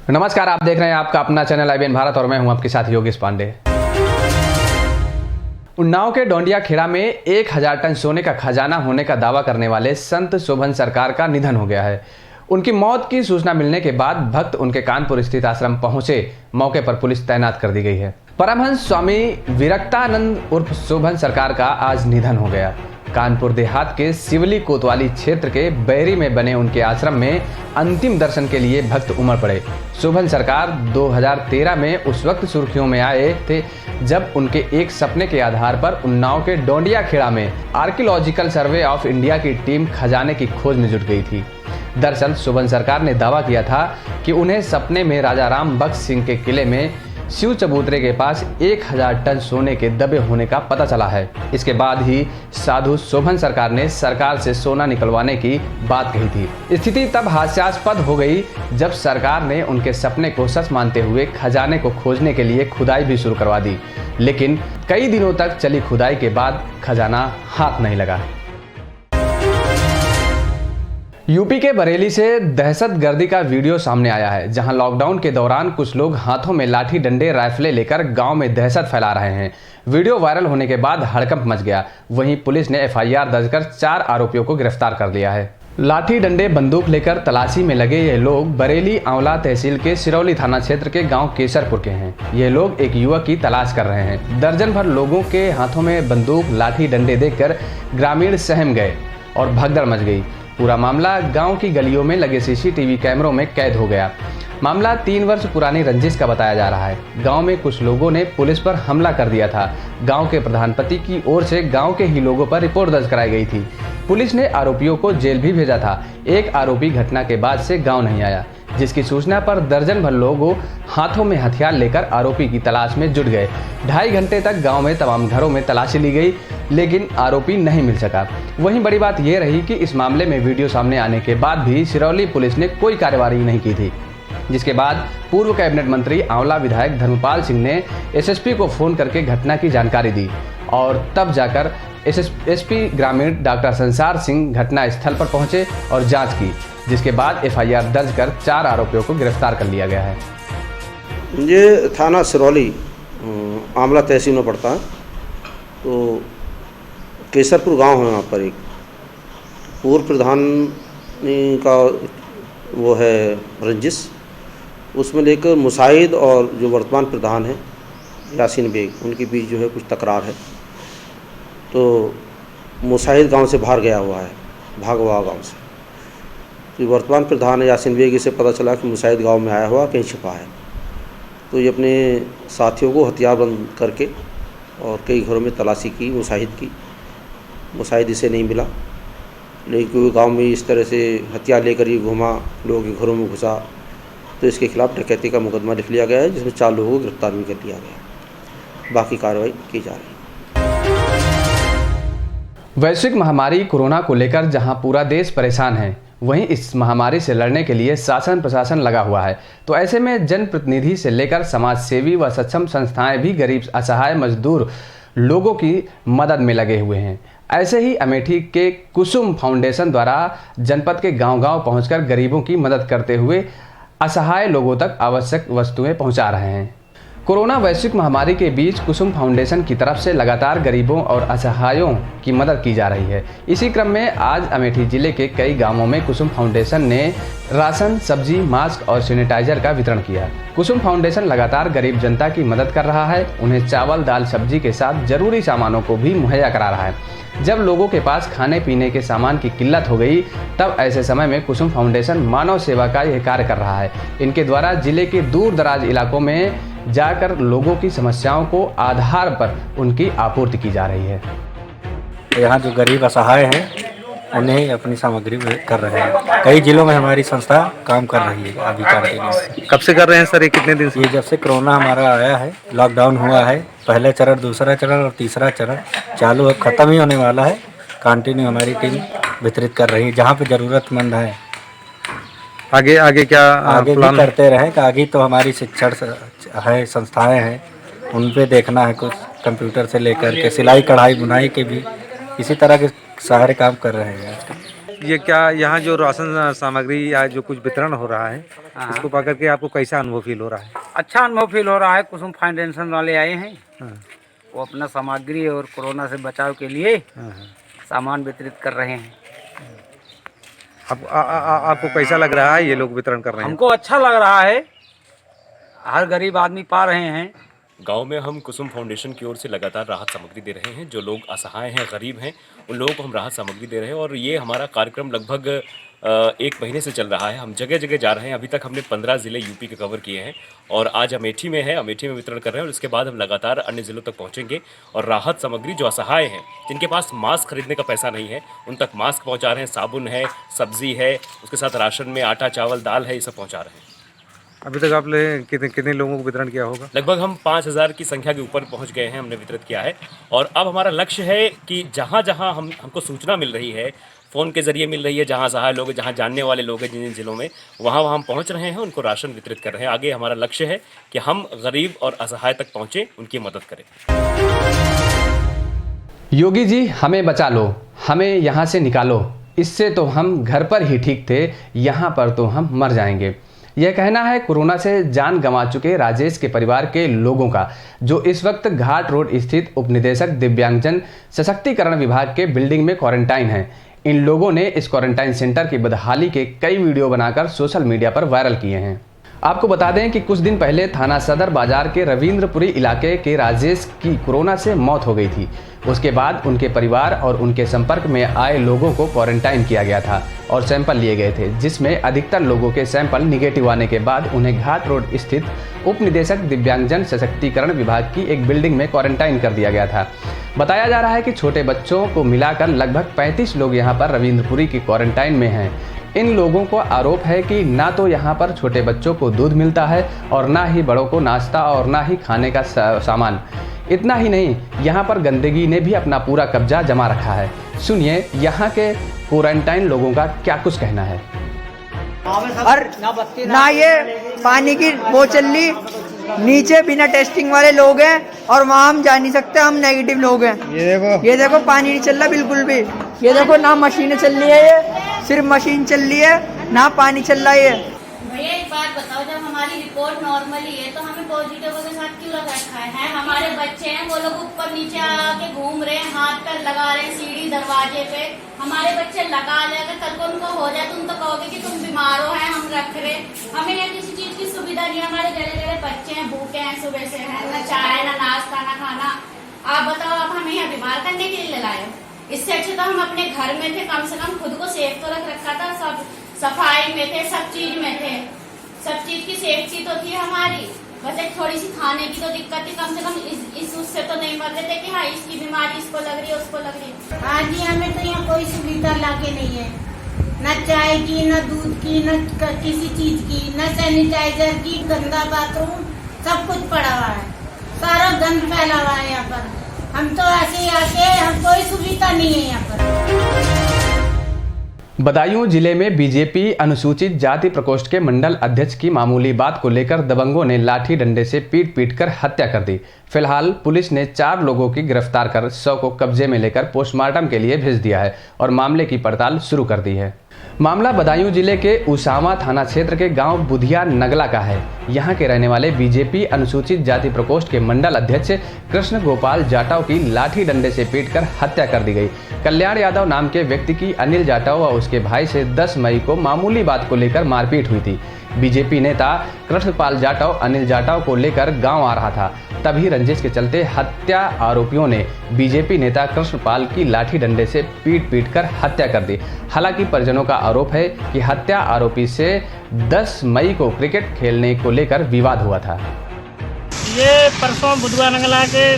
नमस्कार, आप देख रहे हैं आपका अपना चैनल IBN भारत और मैं हूं आपके साथ योगेश पांडे। उन्नाव के डोंडिया खेड़ा में 1000 टन सोने का खजाना होने का दावा करने वाले संत शोभन सरकार का निधन हो गया है। उनकी मौत की सूचना मिलने के बाद भक्त उनके कानपुर स्थित आश्रम पहुंचे। मौके पर पुलिस तैनात कर दी गई है। परमहंस स्वामी विरक्तानंद उर्फ शोभन सरकार का आज निधन हो गया। कानपुर देहात के सिवली कोतवाली क्षेत्र के बैरी में बने उनके आश्रम में अंतिम दर्शन के लिए भक्त उमड़ पड़े। शोभन सरकार 2013 में उस वक्त सुर्खियों में आए थे जब उनके एक सपने के आधार पर उन्नाव के डोंडिया खेड़ा में आर्कियोलॉजिकल सर्वे ऑफ इंडिया की टीम खजाने की खोज में जुट गई थी। दरअसल शोभन सरकार ने दावा किया था कि उन्हें सपने में राजा राम बख्श सिंह के किले में शिव चबूतरे के पास 1000 टन सोने के दबे होने का पता चला है। इसके बाद ही साधु शोभन सरकार ने सरकार से सोना निकलवाने की बात कही थी। स्थिति तब हास्यास्पद हो गई जब सरकार ने उनके सपने को सच मानते हुए खजाने को खोजने के लिए खुदाई भी शुरू करवा दी, लेकिन कई दिनों तक चली खुदाई के बाद खजाना हाथ नहीं लगा। यूपी के बरेली से दहशतगर्दी का वीडियो सामने आया है, जहां लॉकडाउन के दौरान कुछ लोग हाथों में लाठी डंडे राइफलें लेकर गांव में दहशत फैला रहे हैं। वीडियो वायरल होने के बाद हड़कंप मच गया। वहीं पुलिस ने FIR दर्ज कर 4 आरोपियों को गिरफ्तार कर लिया है। लाठी डंडे बंदूक लेकर तलाशी में लगे ये लोग बरेली आंवला तहसील के सिरौली थाना क्षेत्र के गांव केसरपुर के हैं। ये लोग एक युवक की तलाश कर रहे हैं। दर्जन भर लोगों के हाथों में बंदूक लाठी डंडे देखकर ग्रामीण सहम गए और भगदड़ मच गई। पूरा मामला गांव की गलियों में लगे CCTV कैमरों में कैद हो गया। मामला 3 वर्ष पुरानी रंजिश का बताया जा रहा है। गांव में कुछ लोगों ने पुलिस पर हमला कर दिया था। गांव के प्रधानपति की ओर से गांव के ही लोगों पर रिपोर्ट दर्ज कराई गई थी। पुलिस ने आरोपियों को जेल भी भेजा था। एक आरोपी घटना के बाद से गांव नहीं आया, जिसकी सूचना पर दर्जन भर लोगों हाथों में हथियार लेकर आरोपी की तलाश में जुट गए। 2.5 घंटे तक गांव में तमाम घरों में तलाशी ली गई, लेकिन आरोपी नहीं मिल सका। वहीं बड़ी बात यह रही कि इस मामले में वीडियो सामने आने के बाद भी सिरौली पुलिस ने कोई कार्रवाई नहीं की थी, जिसके बाद पूर्व कैबिनेट मंत्री आंवला विधायक धर्मपाल सिंह ने SSP को फोन करके घटना की जानकारी दी और तब जाकर SP ग्रामीण डॉक्टर संसार सिंह घटना स्थल पर पहुंचे और जांच की, जिसके बाद FIR दर्ज कर 4 आरोपियों को गिरफ्तार कर लिया गया है। ये थाना सिरौली आंवला तहसील में पड़ता है। तो केसरपुर गांव है, वहाँ पर एक पूर्व प्रधान का वो है रंजिश, उसमें लेकर मुसाहिद और जो वर्तमान प्रधान है यासीन बेग, उनके बीच जो है कुछ तकरार है। तो मुसाहिद गांव से बाहर गया हुआ है, भागवा गांव से। तो वर्तमान प्रधान है यासीन बेग, इसे पता चला कि मुसाहिद गांव में आया हुआ कहीं छिपा है। तो ये अपने साथियों को हथियारबंद करके और कई घरों में तलाशी की मुसाहिद की। मुसाहिद इसे नहीं मिला, लेकिन गांव में इस तरह से हथियार लेकर ये घुमा, लोगों के घरों में घुसा। तो इसके खिलाफ डकैती का मुकदमा लिख लिया गया है, जिसमें 4 लोगों को गिरफ्तार भी कर लिया गया। बाकी कार्रवाई की जा रही है। वैश्विक महामारी कोरोना को लेकर जहां पूरा देश परेशान है, वहीं इस महामारी से लड़ने के लिए शासन प्रशासन लगा हुआ है। तो ऐसे में जनप्रतिनिधि से लेकर समाज सेवी व सक्षम संस्थाएं भी गरीब असहाय मजदूर लोगों की मदद में लगे हुए हैं। ऐसे ही अमेठी के कुसुम फाउंडेशन द्वारा जनपद के गांव-गांव पहुंचकर गरीबों की मदद करते हुए असहाय लोगों तक आवश्यक वस्तुएं पहुंचा रहे हैं। कोरोना वैश्विक महामारी के बीच कुसुम फाउंडेशन की तरफ से लगातार गरीबों और असहायों की मदद की जा रही है। इसी क्रम में आज अमेठी जिले के कई गांवों में कुसुम फाउंडेशन ने राशन, सब्जी, मास्क और सैनिटाइजर का वितरण किया। कुसुम फाउंडेशन लगातार गरीब जनता की मदद कर रहा है। उन्हें चावल, दाल, सब्जी के साथ जरूरी सामानों को भी मुहैया करा रहा है। जब लोगों के पास खाने पीने के सामान की किल्लत हो गई, तब ऐसे समय में कुसुम फाउंडेशन मानव सेवा का यह कार्य कर रहा है। इनके द्वारा जिले के दूर दराज इलाकों में जाकर लोगों की समस्याओं को आधार पर उनकी आपूर्ति की जा रही है। यहाँ जो गरीब असहाय हैं उन्हें अपनी सामग्री कर रहे हैं। कई जिलों में हमारी संस्था काम कर रही है अभी कंटिन्यू। कब से कर रहे हैं सर, ये कितने दिन से? ये जब से कोरोना हमारा आया है, लॉकडाउन हुआ है, पहले चरण, दूसरा चरण और तीसरा चरण चालू, अब ख़त्म ही होने वाला है। कंटिन्यू हमारी टीम वितरित कर रही है जहाँ पे ज़रूरतमंद है। आगे क्या आगे भी करते रहें कि आगे तो हमारी शिक्षण है, संस्थाएं हैं, उन पे देखना है। कुछ कंप्यूटर से लेकर के सिलाई, कढ़ाई, बुनाई के भी इसी तरह के सारे काम कर रहे हैं। ये क्या यहाँ जो राशन सामग्री या जो कुछ वितरण हो रहा है इसको पा करके आपको कैसा अनुभव फील हो रहा है? अच्छा अनुभव फील हो रहा है। कुसुम फाउंडेशन वाले आए हैं, हाँ, वो अपना सामग्री और कोरोना से बचाव के लिए हाँ। सामान वितरित कर रहे हैं। आपको कैसा लग रहा है ये लोग वितरण कर रहे हैं? हमको अच्छा लग रहा है, हर गरीब आदमी पा रहे हैं। गांव में हम कुसुम फाउंडेशन की ओर से लगातार राहत सामग्री दे रहे हैं। जो लोग असहाय हैं, गरीब हैं, उन लोगों को हम राहत सामग्री दे रहे हैं और ये हमारा कार्यक्रम लगभग 1 महीने से चल रहा है। हम जगह जगह जा रहे हैं। अभी तक हमने 15 ज़िले यूपी के कवर किए हैं और आज अमेठी में है, अमेठी में वितरण कर रहे हैं और उसके बाद हम लगातार अन्य ज़िलों तक पहुँचेंगे और राहत सामग्री जो असहाय हैं, जिनके पास मास्क खरीदने का पैसा नहीं है, उन तक मास्क पहुँचा रहे हैं, साबुन है, सब्ज़ी है, उसके साथ राशन में आटा चावल दाल है, ये सब पहुँचा रहे हैं। अभी तक आपने कितने लोगों को वितरण किया होगा? लगभग हम 5000 की संख्या के ऊपर पहुंच गए हैं, हमने वितरित किया है। और अब हमारा लक्ष्य है कि जहां जहां हमको सूचना मिल रही है, फ़ोन के ज़रिए मिल रही है, जहां सहाय लोग हैं, जहां जानने वाले लोग हैं, जिन जिन ज़िलों में, वहां हम पहुंच रहे हैं, उनको राशन वितरित कर रहे हैं। आगे हमारा लक्ष्य है कि हम गरीब और असहाय तक पहुँचें, उनकी मदद करें। योगी जी हमें बचा लो, हमें यहाँ से निकालो, इससे तो हम घर पर ही ठीक थे, यहाँ पर तो हम मर जाएंगे। यह कहना है कोरोना से जान गंवा चुके राजेश के परिवार के लोगों का, जो इस वक्त घाट रोड स्थित उपनिदेशक दिव्यांगजन सशक्तिकरण विभाग के बिल्डिंग में क्वारंटाइन हैं। इन लोगों ने इस क्वारंटाइन सेंटर की बदहाली के कई वीडियो बनाकर सोशल मीडिया पर वायरल किए हैं। आपको बता दें कि कुछ दिन पहले थाना सदर बाजार के रविंद्रपुरी इलाके के राजेश की कोरोना से मौत हो गई थी। उसके बाद उनके परिवार और उनके संपर्क में आए लोगों को क्वारंटाइन किया गया था और सैंपल लिए गए थे, जिसमें अधिकतर लोगों के सैंपल निगेटिव आने के बाद उन्हें घाट रोड स्थित उप निदेशक दिव्यांगजन सशक्तिकरण विभाग की एक बिल्डिंग में क्वारंटाइन कर दिया गया था। बताया जा रहा है कि छोटे बच्चों को मिलाकर लगभग 35 लोग यहाँ पर रविंद्रपुरी की क्वारंटाइन में हैं। इन लोगों को आरोप है कि ना तो यहाँ पर छोटे बच्चों को दूध मिलता है और ना ही बड़ों को नाश्ता और ना ही खाने का सामान। इतना ही नहीं, यहाँ पर गंदगी ने भी अपना पूरा कब्जा जमा रखा है। सुनिए यहाँ के क्वारंटाइन लोगों का क्या कुछ कहना है। और ना ये पानी की बोतल ली, नीचे बिना टेस्टिंग वाले लोग हैं और वहाँ हम जा नहीं सकते, हम नेगेटिव लोग हैं। ये देखो पानी नहीं चल रहा बिल्कुल भी। ये देखो ना मशीनें चल रही है, ये सिर्फ मशीन चल रही है, ना पानी चल रहा है। भैया एक बात बताओ, जब हमारी रिपोर्ट नॉर्मली है तो हमें पॉजिटिव के साथ क्यों रख रखा है? हमारे बच्चे हैं, वो लोग ऊपर नीचे आके घूम रहे हैं, हाथ पैर लगा रहे हैं सीढ़ी दरवाजे पे। हमारे बच्चे लगा जाएगा, कल को उनको हो जाए तुम तो कहोगे कि तुम बीमार हो, हैं हम रख रहे। हमें यहाँ किसी चीज की सुविधा नहीं है। हमारे जड़े जड़े बच्चे हैं, भूखे हैं, सुबह से हैं, न चाय न नाश्ता न खाना। आप बताओ, आप हमें यहाँ बीमार करने के लिए लाए? इससे अच्छे तो हम अपने घर में थे, कम से कम खुद को सेफ तो रख रखा था, सब सफाई में थे, सब चीज में थे, सब चीज की सेफ्टी तो थी हमारी। बस एक थोड़ी सी खाने की तो दिक्कत थी, कम से कम इस उससे तो नहीं मर रहे थे कि हाँ इसकी बीमारी इसको लग रही है, उसको लग रही है। हाँ जी, हमें तो यहाँ कोई सुविधा लाके नहीं है, न चाय की, न दूध की, न किसी चीज की, न सैनिटाइजर की। गंदा बाथरूम सब कुछ पड़ा हुआ है, सारा गंद फैला हुआ है यहाँ पर। हम तो ऐसे ही आके, हम कोई सुविधा नहीं है यहाँ पर। बदायूं जिले में बीजेपी अनुसूचित जाति प्रकोष्ठ के मंडल अध्यक्ष की मामूली बात को लेकर दबंगों ने लाठी डंडे से पीट कर हत्या कर दी। फिलहाल पुलिस ने 4 लोगों की गिरफ्तार कर शव को कब्जे में लेकर पोस्टमार्टम के लिए भेज दिया है और मामले की पड़ताल शुरू कर दी है। मामला बदायूं जिले के उसामा थाना क्षेत्र के गांव बुधिया नगला का है। यहां के रहने वाले बीजेपी अनुसूचित जाति प्रकोष्ठ के मंडल अध्यक्ष कृष्ण गोपाल जाटव की लाठी डंडे से पीटकर हत्या कर दी गई। कल्याण यादव नाम के व्यक्ति की अनिल जाटव व उसके भाई से 10 मई को मामूली बात को लेकर मारपीट हुई थी। बीजेपी नेता कृष्णपाल जाटव अनिल जाटव को लेकर गांव आ रहा था, तभी रंजिश के चलते हत्या आरोपियों ने बीजेपी नेता कृष्णपाल की लाठी डंडे से पीट कर हत्या कर दी। हालांकि परिजनों का आरोप है कि हत्या आरोपी से 10 मई को क्रिकेट खेलने को लेकर विवाद हुआ था। ये परसों बुधवार नगला के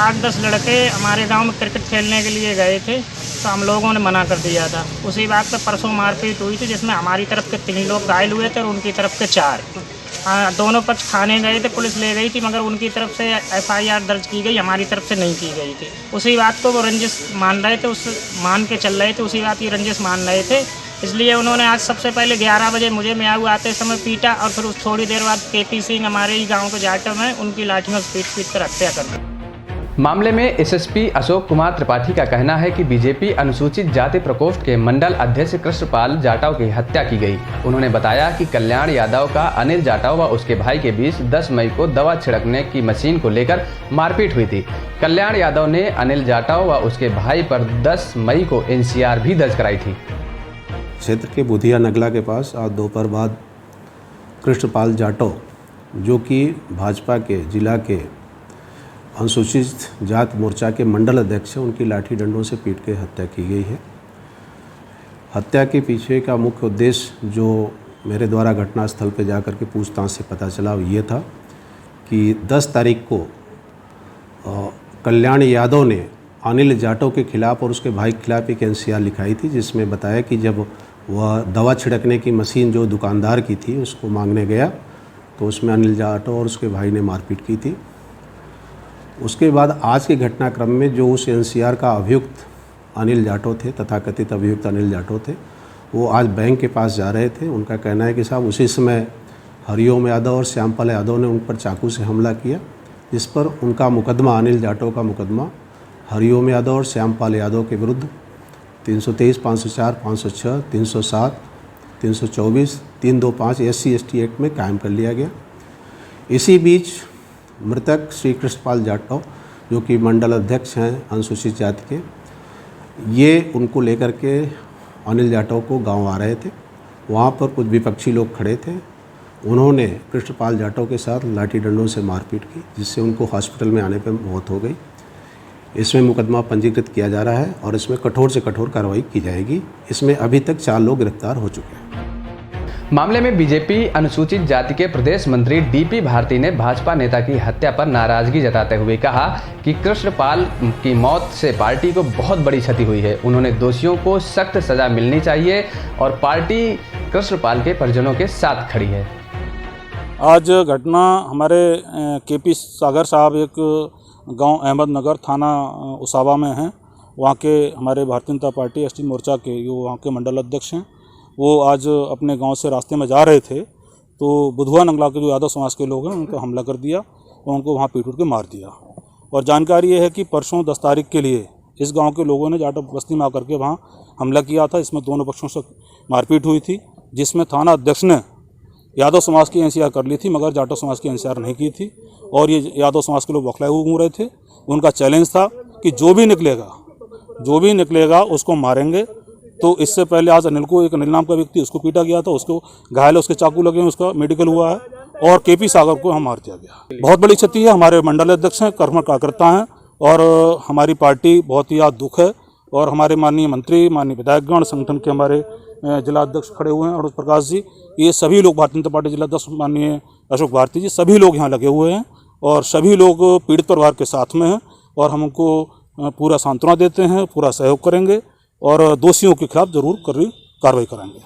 8-10 लड़के हमारे गांव में क्रिकेट खेलने के लिए गए थे, तो हम लोगों ने मना कर दिया था। उसी बात पर परसों मारपीट हुई थी, जिसमें हमारी तरफ के 3 लोग घायल हुए थे और उनकी तरफ के 4। दोनों पक्ष थाने गए थे, पुलिस ले गई थी, मगर उनकी तरफ से FIR दर्ज की गई, हमारी तरफ से नहीं की गई थी। उसी बात को वो रंजिश मान रहे थे, उस मान के चल रहे थे, उसी बात की रंजिश मान रहे थे। इसलिए उन्होंने आज सबसे पहले 11 बजे मुझे म्याऊ आते समय पीटा और फिर थोड़ी देर बाद KP सिंह हमारे ही गाँव के जाटव में उनकी लाठियों से पीट कर हत्या कर दी। मामले में एसएसपी अशोक कुमार त्रिपाठी का कहना है कि बीजेपी अनुसूचित जाति प्रकोष्ठ के मंडल अध्यक्ष कृष्णपाल जाटव की हत्या की गई। उन्होंने बताया कि कल्याण यादव का अनिल जाटव व उसके भाई के बीच 10 मई को दवा छिड़कने की मशीन को लेकर मारपीट हुई थी। कल्याण यादव ने अनिल जाटव व उसके भाई पर 10 मई को एनसीआर भी दर्ज कराई थी। क्षेत्र के बुधिया नगला के पास आज दोपहर बाद कृष्णपाल जाटव, जो कि भाजपा के जिला के अनुसूचित जात मोर्चा के मंडल अध्यक्ष हैं, उनकी लाठी डंडों से पीट के हत्या की गई है। हत्या के पीछे का मुख्य उद्देश्य जो मेरे द्वारा घटनास्थल पर जाकर के पूछताछ से पता चला वो ये था कि 10 तारीख को कल्याण यादव ने अनिल जाटव के खिलाफ़ और उसके भाई के खिलाफ़ एक एनसीआर लिखाई थी, जिसमें बताया कि जब वह दवा छिड़कने की मशीन जो दुकानदार की थी उसको मांगने गया तो उसमें अनिल जाटव और उसके भाई ने मारपीट की थी। उसके बाद आज के घटनाक्रम में जो उस एनसीआर का अभियुक्त अनिल जाटव थे, तथाकथित अभियुक्त अनिल जाटव थे, वो आज बैंक के पास जा रहे थे। उनका कहना है कि साहब उसी समय हरिओम यादव और श्यामपाल यादव ने उन पर चाकू से हमला किया, जिस पर उनका मुकदमा, अनिल जाटव का मुकदमा हरिओम यादव और श्यामपाल यादव के विरुद्ध 323, 504, 506, 307, 324, 325 SC/ST एक्ट में कायम कर लिया गया। इसी बीच मृतक श्री कृष्णपाल जाटव, जो कि मंडल अध्यक्ष हैं अनुसूचित जाति के, ये उनको लेकर के अनिल जाटव को गांव आ रहे थे। वहाँ पर कुछ विपक्षी लोग खड़े थे। उन्होंने कृष्णपाल जाटव के साथ लाठी डंडों से मारपीट की, जिससे उनको हॉस्पिटल में आने पर मौत हो गई। इसमें मुकदमा पंजीकृत किया जा रहा है और इसमें कठोर से कठोर कार्रवाई की जाएगी। इसमें अभी तक 4 लोग गिरफ्तार हो चुके हैं। मामले में बीजेपी अनुसूचित जाति के प्रदेश मंत्री डीपी भारती ने भाजपा नेता की हत्या पर नाराजगी जताते हुए कहा कि कृष्णपाल की मौत से पार्टी को बहुत बड़ी क्षति हुई है। उन्होंने दोषियों को सख्त सजा मिलनी चाहिए और पार्टी कृष्णपाल के परिजनों के साथ खड़ी है। आज घटना हमारे केपी सागर साहब एक गांव अहमदनगर थाना उसावा में हैं। वहाँ के हमारे भारतीय जनता पार्टी एसटी मोर्चा के जो वहाँ के मंडल अध्यक्ष हैं, वो आज अपने गांव से रास्ते में जा रहे थे तो बुधवा नंगला के जो यादव समाज के लोग हैं उनको हमला कर दिया और उनको वहाँ पीट के मार दिया। और जानकारी ये है कि परसों 10 तारीख के लिए इस गांव के लोगों ने जाटव बस्ती में आकर के वहाँ हमला किया था। इसमें दोनों पक्षों से मारपीट हुई थी, जिसमें थाना अध्यक्ष ने यादव समाज की एनसीआर कर ली थी, मगर जाटव समाज की एनसीआर नहीं की थी। और ये यादव समाज के लोग बौखलाए हुए घूम रहे थे। उनका चैलेंज था कि जो भी निकलेगा उसको मारेंगे। तो इससे पहले आज अनिल को, एक अनिल नाम का व्यक्ति, उसको पीटा गया था, उसको घायल, उसके चाकू लगे, उसका मेडिकल हुआ है। और केपी सागर को हम मार दिया गया। बहुत बड़ी क्षति है। हमारे मंडल अध्यक्ष हैं, कर्म कार्यकर्ता हैं और हमारी पार्टी बहुत ही आज दुख है। और हमारे माननीय मंत्री, माननीय विधायकगण, संगठन के हमारे जिला अध्यक्ष खड़े हुए हैं, अरुण प्रकाश जी, ये सभी लोग, भारतीय जनता पार्टी जिला अध्यक्ष माननीय अशोक भारती जी, सभी लोग यहाँ लगे हुए हैं और सभी लोग पीड़ित परिवार के साथ में हैं। और हम उनको पूरा सांत्वना देते हैं, पूरा सहयोग करेंगे और दोषियों के खिलाफ जरूर कार्रवाई कराएंगे।